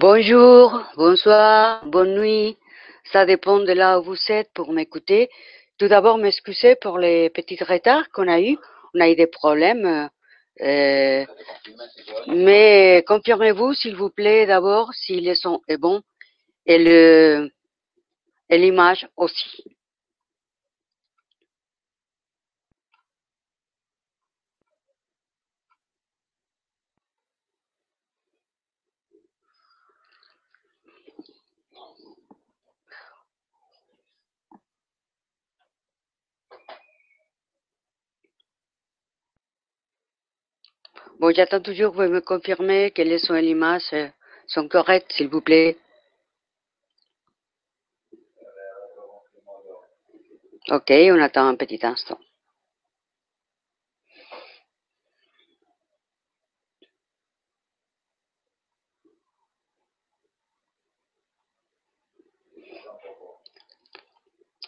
Bonjour, bonsoir, bonne nuit. Ça dépend de là où vous êtes pour m'écouter. Tout d'abord, m'excuser pour les petits retards qu'on a eu. On a eu des problèmes. Mais confirmez-vous, s'il vous plaît, d'abord, si le son est bon et l'image aussi. Bon, j'attends toujours que vous me confirmez que le son et l'image sont corrects, s'il vous plaît. Ok, on attend un petit instant.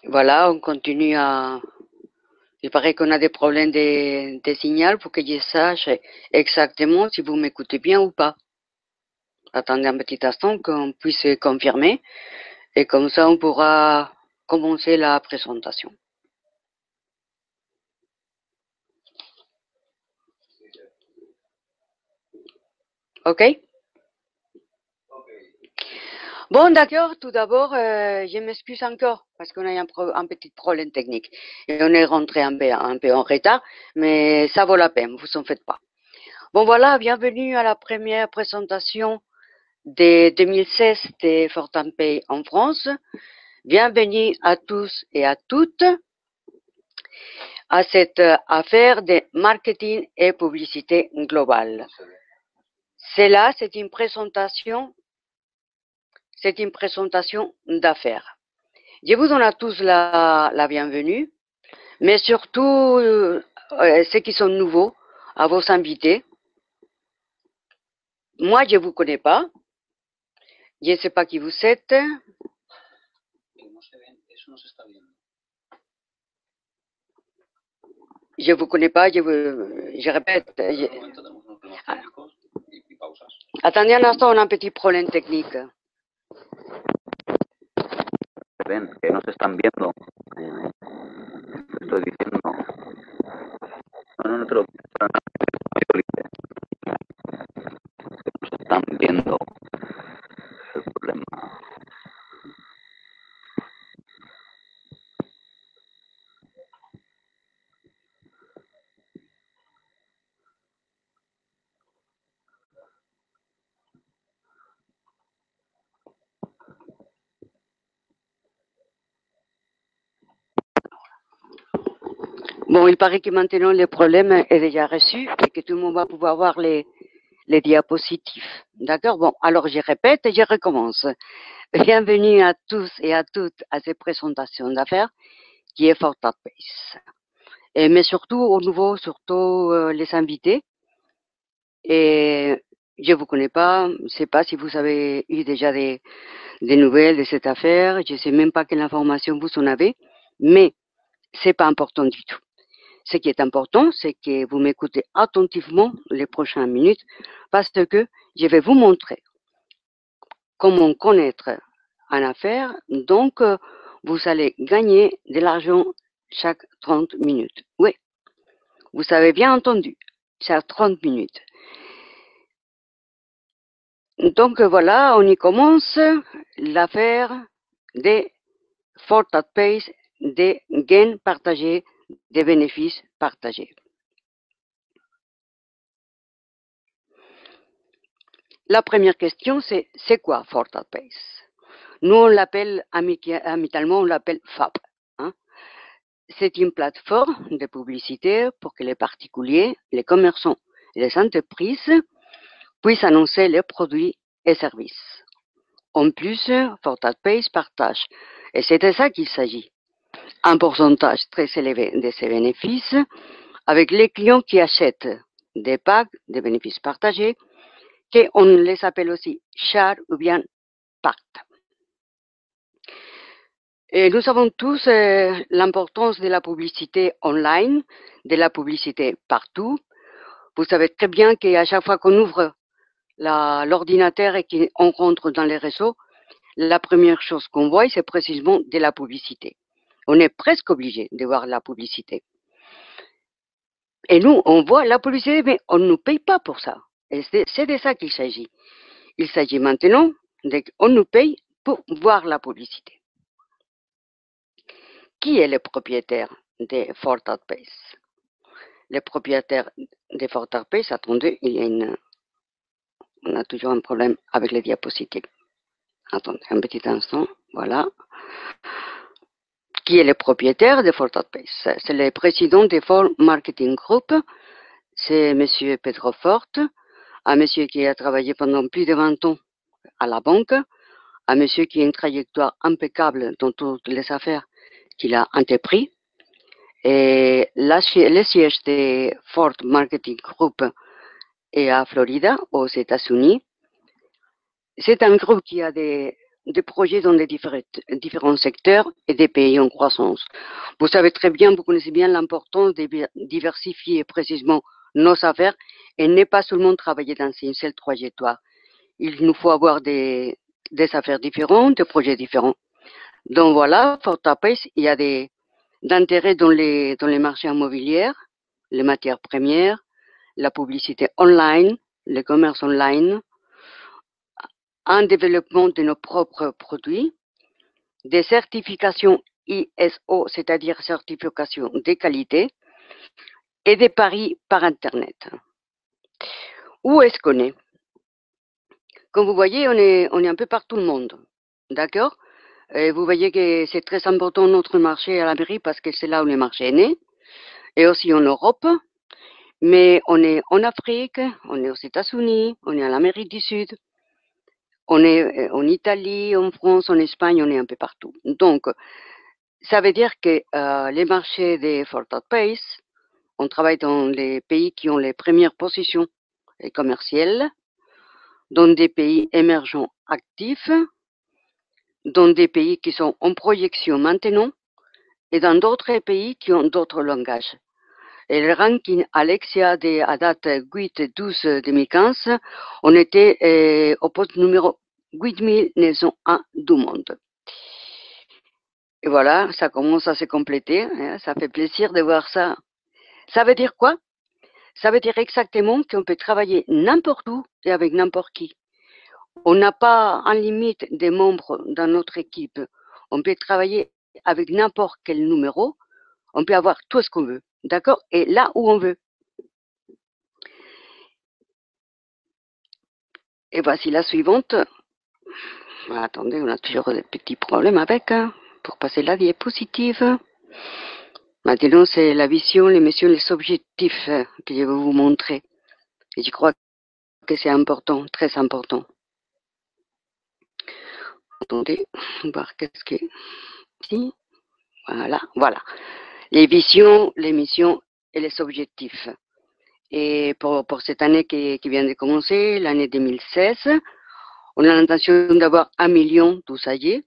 Voilà, on continue à... Il paraît qu'on a des problèmes de signal pour que je sache exactement si vous m'écoutez bien ou pas. Attendez un petit instant qu'on puisse confirmer et comme ça on pourra commencer la présentation. Ok? Bon, d'accord, tout d'abord, je m'excuse encore parce qu'on a eu un petit problème technique et on est rentré un peu en retard, mais ça vaut la peine, vous en faites pas. Bon, voilà, bienvenue à la première présentation de 2016 de FortinPay en France. Bienvenue à tous et à toutes à cette affaire de marketing et publicité globale. Cela, c'est une présentation d'affaires. Je vous donne à tous la bienvenue, mais surtout ceux qui sont nouveaux, à vos invités. Moi, je ne vous connais pas. Je ne sais pas qui vous êtes. Je ne vous connais pas, je répète. Attendez un instant, on a un petit problème technique. Ven, que no se están viendo. Estoy diciendo. No te lo pido para nada. Que no se están viendo. Es el problema. Bon, il paraît que maintenant le problème est déjà reçu et que tout le monde va pouvoir voir les diapositives. D'accord? Bon, alors je répète et je recommence. Bienvenue à tous et à toutes à cette présentation d'affaires qui est FortinPay. Mais surtout aux nouveaux, surtout les invités. Et je ne vous connais pas, je ne sais pas si vous avez eu déjà des nouvelles de cette affaire, je ne sais même pas quelle information vous en avez, mais ce n'est pas important du tout. Ce qui est important, c'est que vous m'écoutez attentivement les prochaines minutes parce que je vais vous montrer comment connaître une affaire. Donc, vous allez gagner de l'argent chaque 30 minutes. Oui, vous avez bien entendu, chaque 30 minutes. Donc, voilà, on y commence l'affaire des FortinPay, des gains partagés, des bénéfices partagés. La première question, c'est quoi FortinPay? Nous, on l'appelle amicalement, on l'appelle FAP. Hein. C'est une plateforme de publicité pour que les particuliers, les commerçants et les entreprises puissent annoncer leurs produits et services. En plus, FortinPay partage, et c'est de ça qu'il s'agit, un pourcentage très élevé de ces bénéfices avec les clients qui achètent des packs de bénéfices partagés, qu'on les appelle aussi share ou bien pacte. Et nous savons tous l'importance de la publicité online, de la publicité partout. Vous savez très bien qu'à chaque fois qu'on ouvre l'ordinateur et qu'on rentre dans les réseaux, la première chose qu'on voit, c'est précisément de la publicité. On est presque obligé de voir la publicité. Et nous, on voit la publicité, mais on ne nous paye pas pour ça. Et c'est de ça qu'il s'agit. Il s'agit maintenant qu'on nous paye pour voir la publicité. Qui est le propriétaire de Fortart Pace? Le propriétaire de Fortart Pace, attendez, on a toujours un problème avec les diapositives. Attendez un petit instant, voilà. Qui est le propriétaire de Fortart Pace? C'est le président de Ford Marketing Group, c'est monsieur Pedro Fort, un monsieur qui a travaillé pendant plus de 20 ans à la banque, un monsieur qui a une trajectoire impeccable dans toutes les affaires qu'il a entrepris. Et le siège de Ford Marketing Group est à Florida, aux États-Unis. C'est un groupe qui a des projets dans les différents secteurs et des pays en croissance. Vous savez très bien, vous connaissez bien l'importance de diversifier précisément nos affaires et ne pas seulement travailler dans une seule trajectoire. Il nous faut avoir des affaires différentes, des projets différents. Donc voilà, Fortart Pace, il y a d'intérêt dans les marchés immobiliers, les matières premières, la publicité online, le commerce online, un développement de nos propres produits, des certifications ISO, c'est-à-dire certification de qualité, et des paris par Internet. Où est-ce qu'on est? Comme vous voyez, on est un peu partout le monde, d'accord? Et vous voyez que c'est très important notre marché à l'Amérique parce que c'est là où le marché est né, et aussi en Europe, mais on est en Afrique, on est aux États-Unis, on est en Amérique du Sud, on est en Italie, en France, en Espagne, on est un peu partout. Donc, ça veut dire que les marchés de Fortart Pace, on travaille dans les pays qui ont les premières positions commerciales, dans des pays émergents actifs, dans des pays qui sont en projection maintenant, et dans d'autres pays qui ont d'autres langages. Et le ranking Alexia à date 8-12-2015, on était au poste numéro 8901 du monde. Et voilà, ça commence à se compléter, hein, ça fait plaisir de voir ça. Ça veut dire quoi? Ça veut dire exactement qu'on peut travailler n'importe où et avec n'importe qui. On n'a pas en limite des membres dans notre équipe. On peut travailler avec n'importe quel numéro. On peut avoir tout ce qu'on veut. D'accord? Et là où on veut. Et voici la suivante. Attendez, on a toujours des petits problèmes avec, hein, pour passer la diapositive. Maintenant, c'est la vision, les missions, les objectifs que je vais vous montrer. Et je crois que c'est important, très important. Attendez, voir qu'est-ce que... Si, voilà. Les visions, les missions et les objectifs. Et pour cette année qui vient de commencer, l'année 2016, on a l'intention d'avoir 1 million, tout ça y est.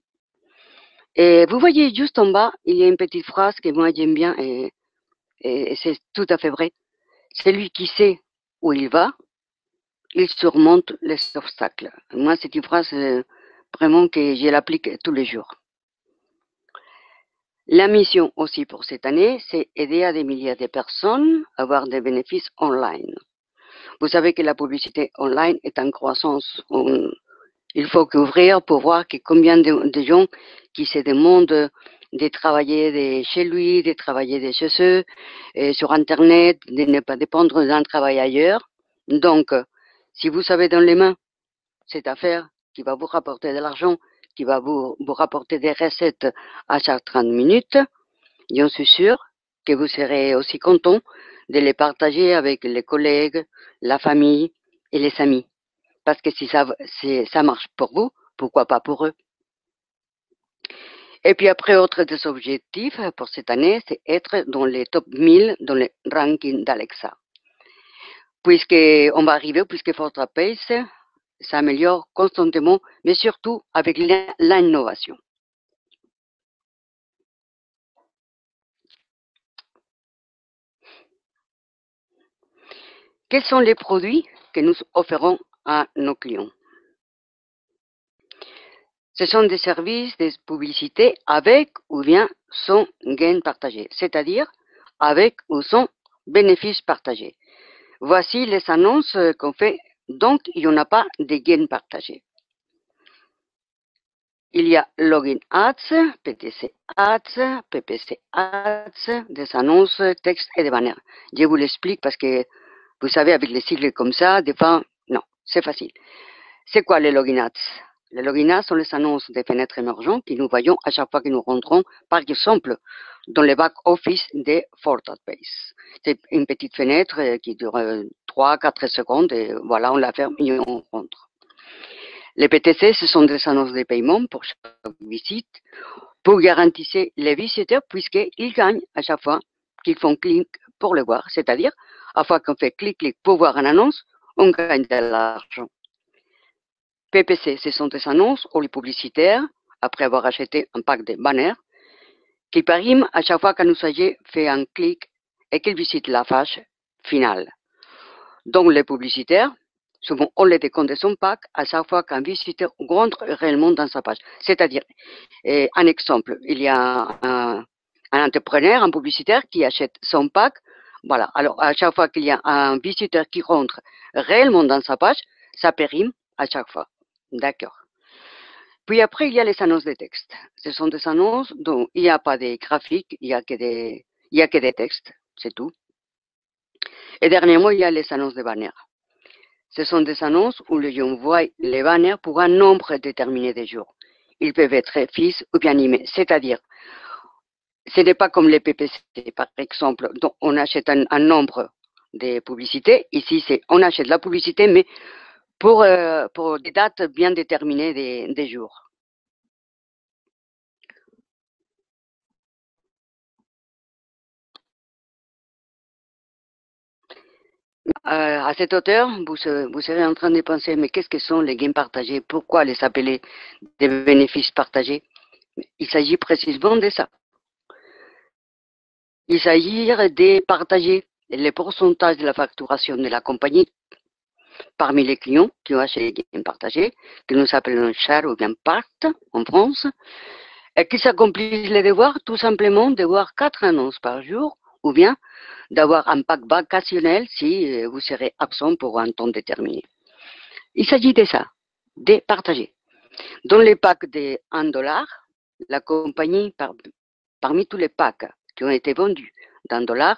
Et vous voyez juste en bas, il y a une petite phrase que moi j'aime bien et c'est tout à fait vrai. Celui qui sait où il va, il surmonte les obstacles. Moi, c'est une phrase vraiment que je l'applique tous les jours. La mission aussi pour cette année, c'est aider à des milliers de personnes à avoir des bénéfices online. Vous savez que la publicité online est en croissance. Il faut qu'ouvrir pour voir que combien de gens qui se demandent de travailler de chez lui, de travailler de chez eux, sur Internet, de ne pas dépendre d'un travail ailleurs. Donc, si vous savez dans les mains cette affaire qui va vous rapporter de l'argent, qui va vous rapporter des recettes à chaque 30 minutes, j'en suis sûr que vous serez aussi content de les partager avec les collègues, la famille et les amis. Parce que si ça marche pour vous, pourquoi pas pour eux? Et puis après, autre des objectifs pour cette année, c'est être dans les top 1000 dans les rankings d'Alexa. On va arriver, puisque Fortart Pace s'améliore constamment, mais surtout avec l'innovation. Quels sont les produits que nous offrons à nos clients. Ce sont des services, des publicités avec ou bien sans gain partagé, c'est-à-dire avec ou sans bénéfice partagé. Voici les annonces qu'on fait, donc il n'y en a pas de gain partagé. Il y a Login Ads, PTC Ads, PPC Ads, des annonces, textes et des banners. Je vous l'explique parce que vous savez, avec les sigles comme ça, des fois, non, c'est facile. C'est quoi les Login Ads? Les Login Ads sont les annonces des fenêtres émergentes que nous voyons à chaque fois que nous rentrons, par exemple, dans le back-office de FortatBase. C'est une petite fenêtre qui dure 3-4 secondes et voilà, on la ferme et on rentre. Les PTC, ce sont des annonces de paiement pour chaque visite, pour garantir les visiteurs, puisqu'ils gagnent à chaque fois qu'ils font clic pour le voir. C'est-à-dire, à chaque fois qu'on fait clic pour voir une annonce, on gagne de l'argent. PPC, ce sont des annonces ou les publicitaires, après avoir acheté un pack de banners, qui pariment à chaque fois qu'un usager fait un clic et qu'il visite la page finale. Donc, les publicitaires, souvent, on les décompte de son pack à chaque fois qu'un visiteur rentre réellement dans sa page. C'est-à-dire, un exemple, il y a un entrepreneur, un publicitaire qui achète son pack. Voilà. Alors, à chaque fois qu'il y a un visiteur qui rentre réellement dans sa page, ça périme à chaque fois. D'accord. Puis après, il y a les annonces de texte. Ce sont des annonces dont il n'y a pas de graphiques, il n'y a que des textes. C'est tout. Et dernièrement, il y a les annonces de banners. Ce sont des annonces où les gens voient les banners pour un nombre déterminé de jours. Ils peuvent être fixes ou bien animés. C'est-à-dire, ce n'est pas comme les PPC, par exemple, dont on achète un nombre de publicités. Ici, on achète la publicité, mais pour des dates bien déterminées des jours. À cette hauteur, vous serez en train de penser, mais qu'est-ce que sont les gains partagés? Pourquoi les appeler des bénéfices partagés? Il s'agit précisément de ça. Il s'agit de partager les pourcentages de la facturation de la compagnie parmi les clients qui ont acheté des gains partagés, que nous appelons share ou bien part en France, et qu'ils accomplissent les devoirs tout simplement de voir 4 annonces par jour ou bien d'avoir un pack vacationnel si vous serez absent pour un temps déterminé. Il s'agit de ça, de partager. Dans les packs de $1, la compagnie, parmi tous les packs qui ont été vendus d'$,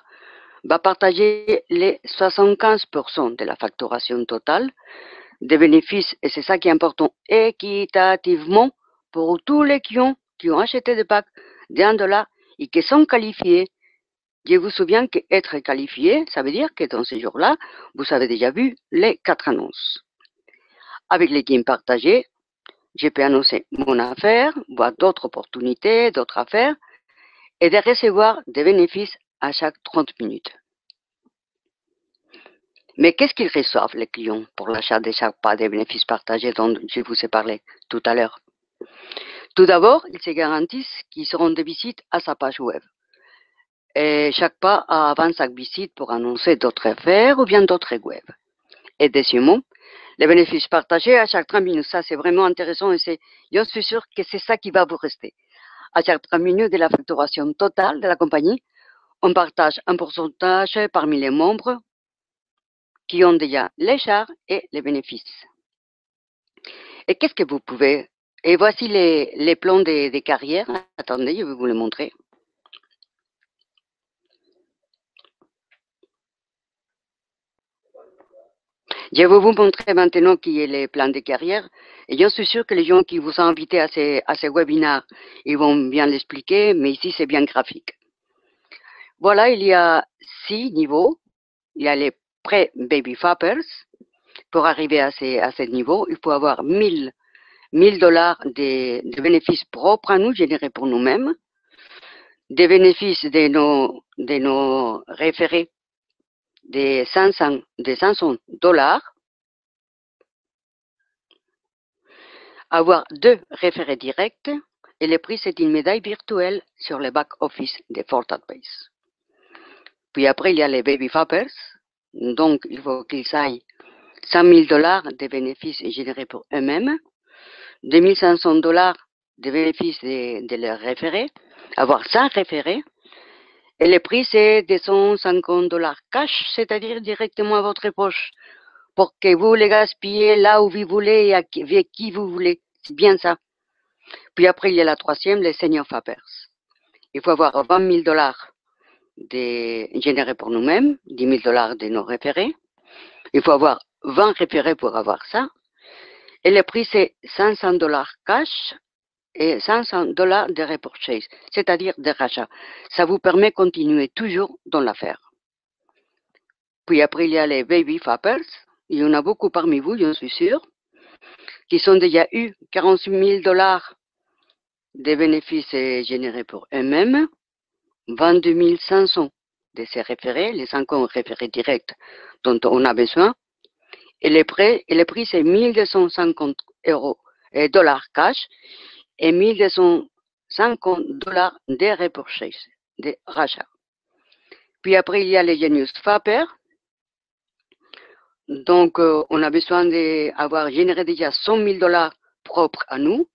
va partager les 75% de la facturation totale des bénéfices, et c'est ça qui est important, équitativement pour tous les clients qui ont acheté des packs d'$, et qui sont qualifiés. Je vous souviens qu'être qualifié, ça veut dire que dans ces jours-là, vous avez déjà vu les 4 annonces. Avec les gains partagés, je peux annoncer mon affaire, voir d'autres opportunités, d'autres affaires, et de recevoir des bénéfices à chaque 30 minutes. Mais qu'est-ce qu'ils reçoivent, les clients, pour l'achat de chaque pas des bénéfices partagés dont je vous ai parlé tout à l'heure? Tout d'abord, ils se garantissent qu'ils seront des visites à sa page web. Et chaque pas avant chaque visite pour annoncer d'autres affaires ou bien d'autres web. Et deuxièmement, les bénéfices partagés à chaque 30 minutes. Ça, c'est vraiment intéressant et je suis sûr que c'est ça qui va vous rester. À chaque 30 minutes de la facturation totale de la compagnie, on partage un pourcentage parmi les membres qui ont déjà les charges et les bénéfices. Et qu'est-ce que vous pouvez... Et voici les plans des carrières. Attendez, je vais vous les montrer. Je vais vous montrer maintenant qui est le plan de carrière. Et je suis sûr que les gens qui vous ont invité à ces webinaires, ils vont bien l'expliquer, mais ici c'est bien graphique. Voilà, il y a 6 niveaux. Il y a les pré-baby fappers. Pour arriver à ce niveau, il faut avoir $1000 de bénéfices propres à nous, générés pour nous-mêmes, des bénéfices de nos référés de $500, avoir 2 référés directs, et le prix c'est une médaille virtuelle sur le back-office de FortatBase. Puis après, il y a les baby fappers, donc il faut qu'ils aillent 100 000 dollars de bénéfices générés pour eux-mêmes, 2500 dollars de bénéfices de leurs référés, avoir 100 référés, et le prix c'est 250 dollars cash, c'est-à-dire directement à votre poche, pour que vous les gaspillez là où vous voulez et avec qui vous voulez. C'est bien ça. Puis après, il y a la troisième, les senior fappers. Il faut avoir 20 000 dollars générés pour nous-mêmes, 10 000 dollars de nos référés. Il faut avoir 20 référés pour avoir ça. Et le prix, c'est 500 dollars cash et 500 dollars de repurchase, c'est-à-dire de rachat. Ça vous permet de continuer toujours dans l'affaire. Puis après, il y a les baby fappers. Il y en a beaucoup parmi vous, j'en suis sûr, qui ont déjà eu 48 000 dollars de bénéfices générés pour eux-mêmes, 22 500 de ces référés, les 50 référés directs dont on a besoin, et le prix c'est 1250 dollars cash et 1250 dollars de repurchase, de rachat. Puis après, il y a les genius fapper. Donc, on a besoin d'avoir généré déjà 100 000 dollars propres à nous,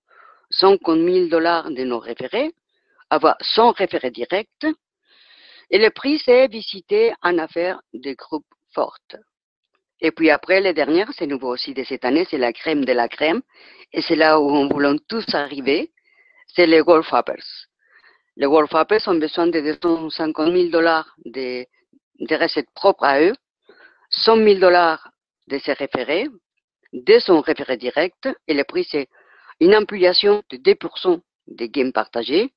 50 000 dollars de nos référés, avoir 100 référés directs. Et le prix, c'est visiter en affaires des groupes fortes. Et puis après, les dernières, c'est nouveau aussi de cette année, c'est la crème de la crème. Et c'est là où on voulons tous arriver, c'est les Gold Fappers. Les Gold Fappers ont besoin de 250 000 dollars de recettes propres à eux, 100 000 dollars de ses référés, de son référé direct, et le prix, c'est une ampliation de 2% des gains partagés,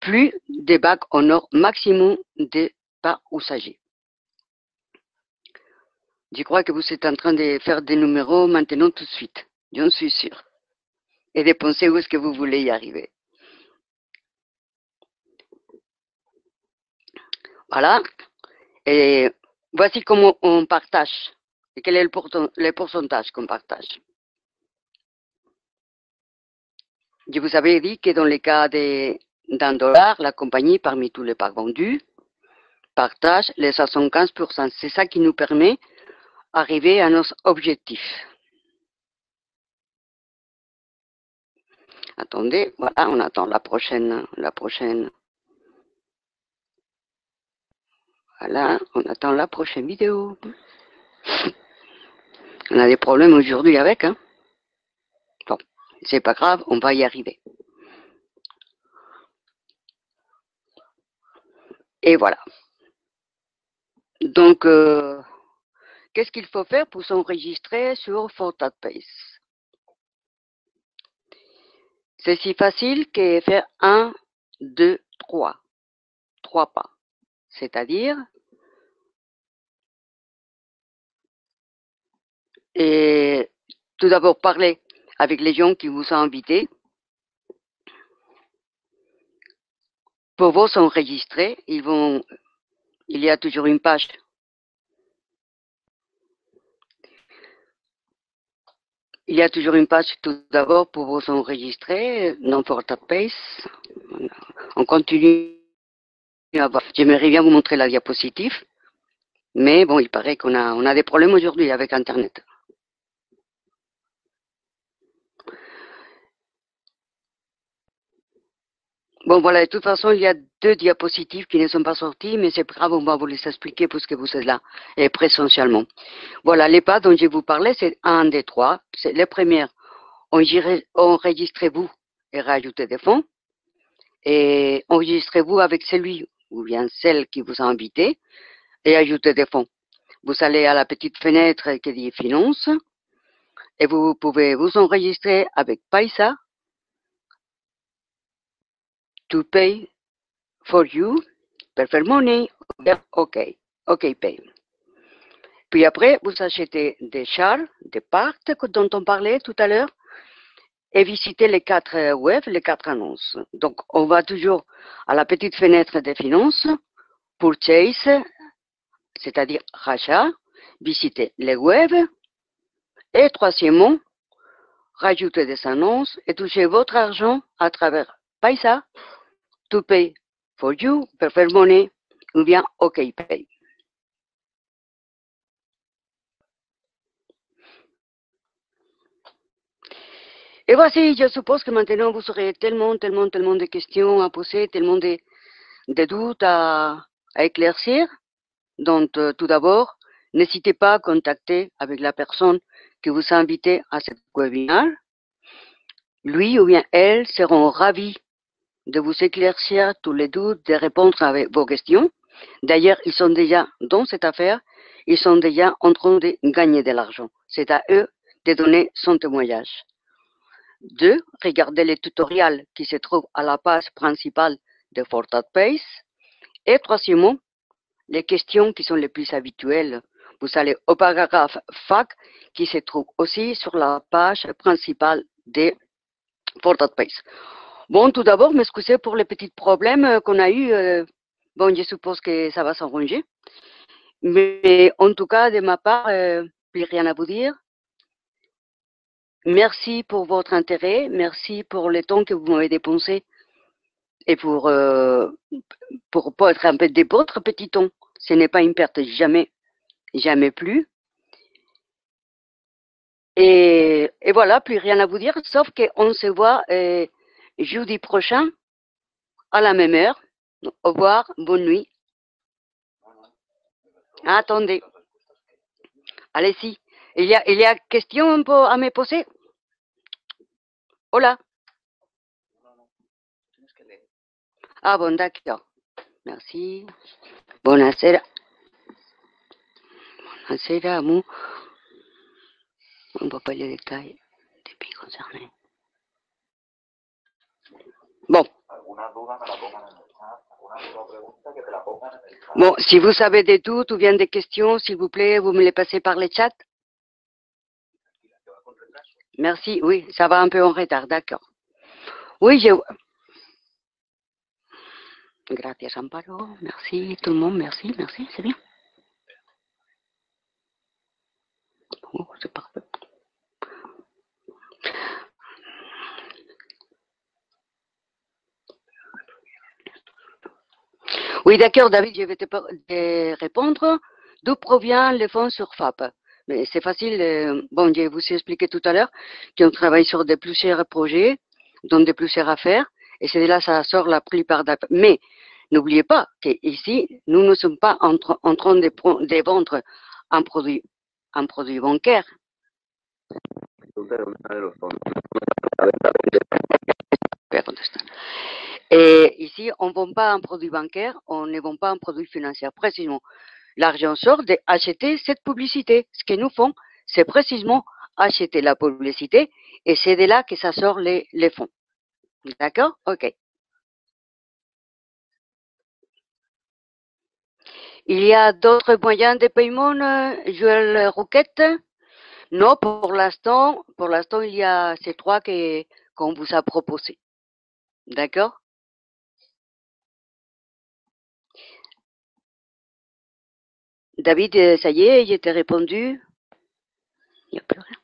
plus des bacs en or maximum de par usager. Je crois que vous êtes en train de faire des numéros maintenant tout de suite. J'en suis sûr. Et de penser où est-ce que vous voulez y arriver. Voilà. Et voici comment on partage. Et quel est le pourcentage qu'on partage. Je vous avais dit que dans le cas d'un dollar, la compagnie, parmi tous les parts vendus, partage les 75%. C'est ça qui nous permet d'arriver à nos objectifs. Attendez, voilà, on attend la prochaine. Voilà, on attend la prochaine vidéo. On a des problèmes aujourd'hui avec, hein. Bon, c'est pas grave, on va y arriver. Et voilà. Donc, qu'est-ce qu'il faut faire pour s'enregistrer sur FortatPace? C'est si facile que faire 1, 2, 3. 3 pas. C'est-à-dire, et tout d'abord parler avec les gens qui vous ont invités. Pour vous s'enregistrer, il y a toujours une page. Il y a toujours une page tout d'abord pour vous enregistrer dans FortatPace. On continue à voir. J'aimerais bien vous montrer la diapositive. Mais bon, il paraît qu'on a des problèmes aujourd'hui avec Internet. Bon, voilà, de toute façon, il y a 2 diapositives qui ne sont pas sorties, mais c'est pas grave, on va vous les expliquer puisque vous êtes là, et présentiellement. Voilà, les pas dont je vous parlais, c'est 1 des 3. C'est les premières, enregistrez-vous et rajoutez des fonds. Et enregistrez-vous avec celui ou bien celle qui vous a invité et ajoutez des fonds. Vous allez à la petite fenêtre qui dit Finance et vous pouvez vous enregistrer avec Paisa to pay for you, Prefer Money, OK Pay. Puis après, vous achetez des chars, des parts dont on parlait tout à l'heure et visitez les 4 web, les 4 annonces. Donc, on va toujours à la petite fenêtre des finances, Purchase, c'est-à-dire rachat, visiter les web et troisièmement, rajouter des annonces et toucher votre argent à travers Paisa, to pay for you, Prefer Money ou bien OK Pay. Et voici, je suppose que maintenant vous aurez tellement de questions à poser, tellement de doutes à éclaircir. Donc, tout d'abord, n'hésitez pas à contacter avec la personne qui vous a invité à ce webinaire. Lui ou bien elle seront ravis de vous éclaircir tous les doutes, de répondre à vos questions. D'ailleurs, ils sont déjà dans cette affaire, ils sont déjà en train de gagner de l'argent. C'est à eux de donner son témoignage. 2. Regardez les tutoriels qui se trouvent à la page principale de FortatPace. Et troisièmement, les questions qui sont les plus habituelles. Vous allez au paragraphe FAQ qui se trouve aussi sur la page principale de FortatPace. Bon, tout d'abord, m'excuser pour les petits problèmes qu'on a eus. Bon, je suppose que ça va s'arranger. Mais en tout cas, de ma part, plus rien à vous dire. Merci pour votre intérêt. Merci pour le temps que vous m'avez dépensé et pour pas être un peu de votre petit ton. Ce n'est pas une perte jamais, jamais plus. Et voilà, plus rien à vous dire, sauf qu'on se voit jeudi prochain à la même heure. Au revoir, bonne nuit. Attendez, allez-y. Il y a question un peu à me poser? Hola. Ah bon, d'accord. Merci. Buonasera. Buonasera, on ne voit pas les détails des pays concernés. Bon. Bon, si vous avez des doutes ou bien des questions, s'il vous plaît, vous me les passez par le chat. Merci, oui, ça va un peu en retard, d'accord. Oui, Gracias, Amparo. Merci, tout le monde, merci, c'est bien. Oh, c'est parfait. Oui, d'accord, David, je vais te répondre. D'où provient le fonds sur FAP? Mais c'est facile. Bon, je vous ai expliqué tout à l'heure qu'on travaille sur de plusieurs projets, dont de plusieurs affaires, et c'est de là que ça sort la plupart d'affaires. Mais n'oubliez pas qu'ici, nous ne sommes pas en train de vendre un produit bancaire. Et ici, on ne vend pas un produit bancaire, on ne vend pas un produit financier. Précisément, l'argent sort d'acheter cette publicité. Ce que nous faisons, c'est précisément acheter la publicité et c'est de là que ça sort les fonds. D'accord? Ok. Il y a d'autres moyens de paiement, Joël Rouquette? Non, pour l'instant, il y a ces trois qu'on vous a proposés. D'accord? David, ça y est, je t'ai répondu. Il n'y a plus rien.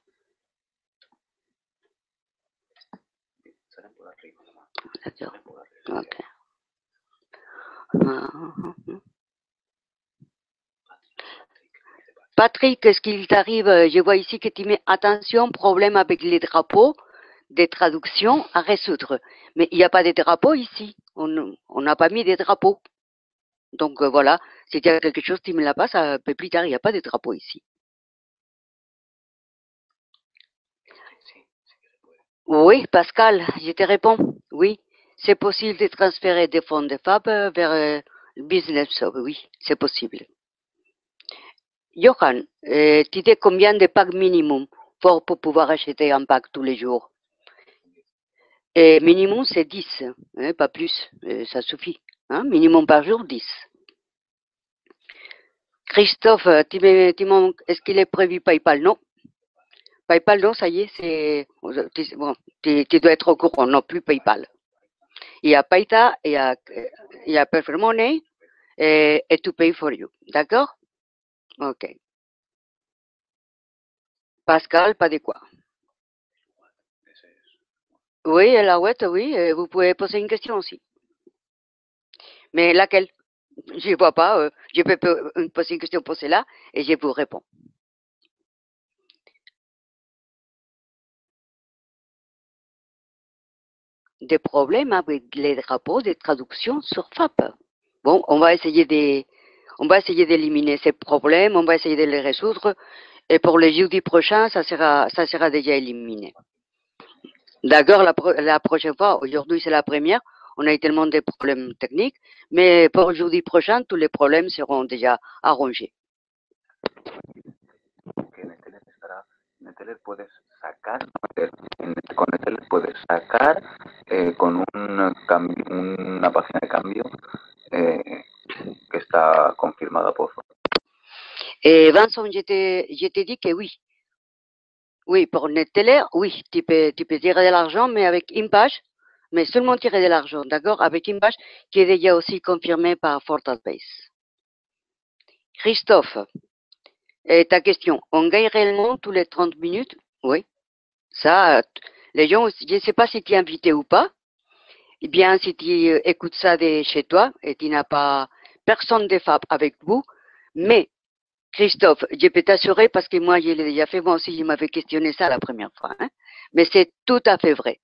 D'accord. Ok. Patrick, ce qu'il t'arrive, je vois ici que tu mets attention, problème avec les drapeaux, des traductions à résoudre. Mais il n'y a pas de drapeaux ici. On n'a pas mis des drapeaux. Donc voilà, si tu as quelque chose, tu me la passes un peu plus tard. Il n'y a pas de drapeaux ici. Oui, Pascal, je te réponds. Oui, c'est possible de transférer des fonds de FAB vers le business. Oui, c'est possible. Johan, tu dis combien de packs minimum pour pouvoir acheter un pack tous les jours? Et minimum, c'est 10, hein, pas plus, ça suffit. Hein, minimum par jour, 10. Christophe, est-ce qu'il est prévu PayPal? Non. PayPal, non, ça y est, c'est. Bon, tu dois être au courant, non plus PayPal. Il y a Payta, il y a Preferred Money et To Pay for You. D'accord? Ok. Pascal, pas de quoi. Oui, Alouette, oui, vous pouvez poser une question aussi. Mais laquelle? Je ne vois pas. Je peux poser une question pour cela et je vous réponds. des problèmes avec les drapeaux de traduction sur FAP. Bon, on va essayer d'éliminer ces problèmes, on va essayer de les résoudre, et pour le jeudi prochain, ça sera déjà éliminé. D'accord, la prochaine fois, aujourd'hui c'est la première, on a eu tellement de problèmes techniques, mais pour jeudi prochain, tous les problèmes seront déjà arrangés. Neteller puedes sacar, con Neteller puedes sacar con una página de cambio que está confirmada por. Et Vincent, je t'ai dit que oui. Oui, pour Neteller, oui, tu peux tirer de l'argent, mais avec une page, mais seulement tirer de l'argent, d'accord, avec une page qui est déjà aussi confirmée par Fortalbase. Christophe, ta question, on gagne réellement tous les 30 minutes? Oui. Ça, les gens, je ne sais pas si tu es invité ou pas. Eh bien, si tu écoutes ça de chez toi et tu n'as pas personne de FAP avec vous, mais Christophe, je peux t'assurer, parce que moi, je l'ai déjà fait, moi aussi, je m'avais questionné ça la première fois, hein, mais c'est tout à fait vrai.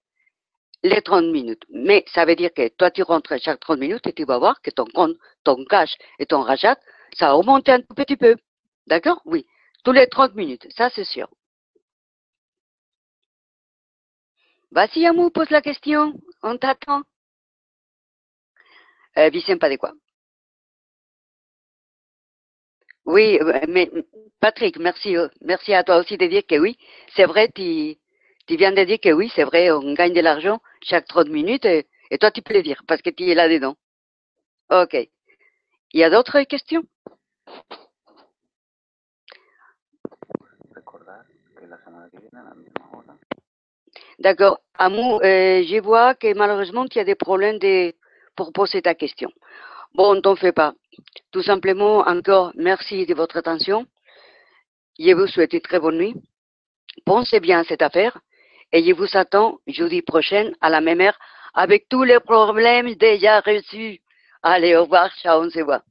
Les 30 minutes. Mais ça veut dire que toi, tu rentres chaque 30 minutes et tu vas voir que ton compte, ton cash et ton rachat, ça a augmenté un tout petit peu. D'accord? Oui. Tous les 30 minutes. Ça, c'est sûr. Vas-y, Amou, pose la question. On t'attend. Vicente, pas de quoi. Oui, mais Patrick, merci à toi aussi de dire que oui. C'est vrai, tu viens de dire que oui, c'est vrai, on gagne de l'argent chaque 30 minutes et toi, tu peux le dire parce que tu es là-dedans. Ok. Il y a d'autres questions? D'accord. Amou, je vois que malheureusement, tu as des problèmes pour poser ta question. Bon, t'en fais pas. Tout simplement, encore, merci de votre attention. Je vous souhaite une très bonne nuit. Pensez bien à cette affaire et je vous attends jeudi prochain à la même heure avec tous les problèmes déjà reçus. Allez, au revoir, ciao, on se voit.